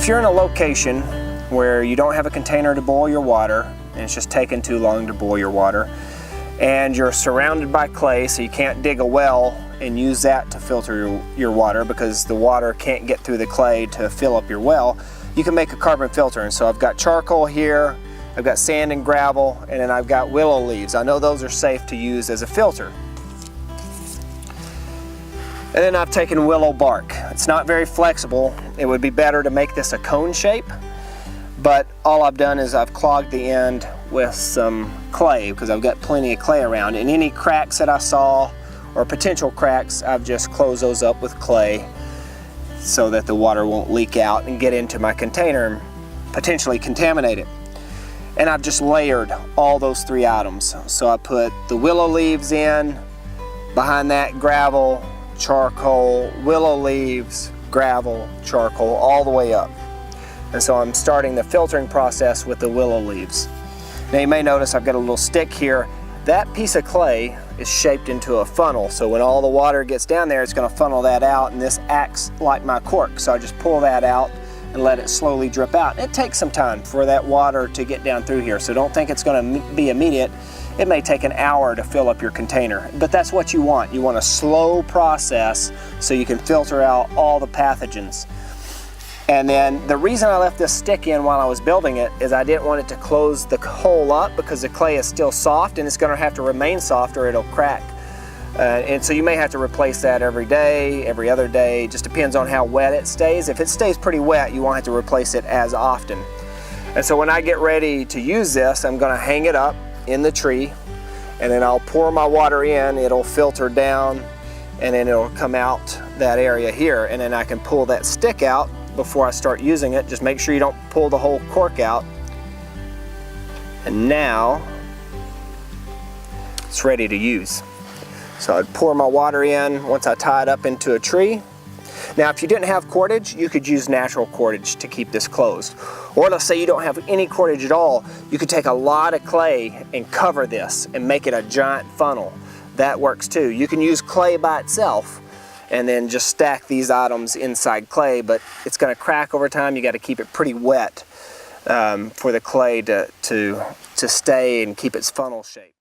If you're in a location where you don't have a container to boil your water, and it's just taking too long to boil your water, and you're surrounded by clay, so you can't dig a well and use that to filter your water because the water can't get through the clay to fill up your well, you can make a carbon filter. And so I've got charcoal here, I've got sand and gravel, and then I've got willow leaves. I know those are safe to use as a filter. And then I've taken willow bark. It's not very flexible. It would be better to make this a cone shape, but all I've done is I've clogged the end with some clay because I've got plenty of clay around. And any cracks that I saw, or potential cracks, I've just closed those up with clay so that the water won't leak out and get into my container and potentially contaminate it. And I've just layered all those three items. So I put the willow leaves in, behind that gravel, charcoal, willow leaves, gravel, charcoal, all the way up. And so I'm starting the filtering process with the willow leaves. Now you may notice I've got a little stick here. That piece of clay is shaped into a funnel, so when all the water gets down there, it's going to funnel that out, and this acts like my cork. So I just pull that out and let it slowly drip out. It takes some time for that water to get down through here, so don't think it's going to be immediate. It may take an hour to fill up your container, but that's what you want. You want a slow process so you can filter out all the pathogens. And then the reason I left this stick in while I was building it is I didn't want it to close the hole up because the clay is still soft and it's going to have to remain soft or it'll crack. And so you may have to replace that every day, every other day. Just depends on how wet it stays. If it stays pretty wet, you won't have to replace it as often. And so when I get ready to use this, I'm going to hang it up in the tree, and then I'll pour my water in, it'll filter down, and then it'll come out that area here, and then I can pull that stick out before I start using it. Just make sure you don't pull the whole cork out. And now it's ready to use. So I'd pour my water in once I tie it up into a tree. Now if you didn't have cordage, you could use natural cordage to keep this closed. Or let's say you don't have any cordage at all, you could take a lot of clay and cover this and make it a giant funnel. That works too. You can use clay by itself and then just stack these items inside clay, but it's going to crack over time. You got to keep it pretty wet for the clay to stay and keep its funnel shape.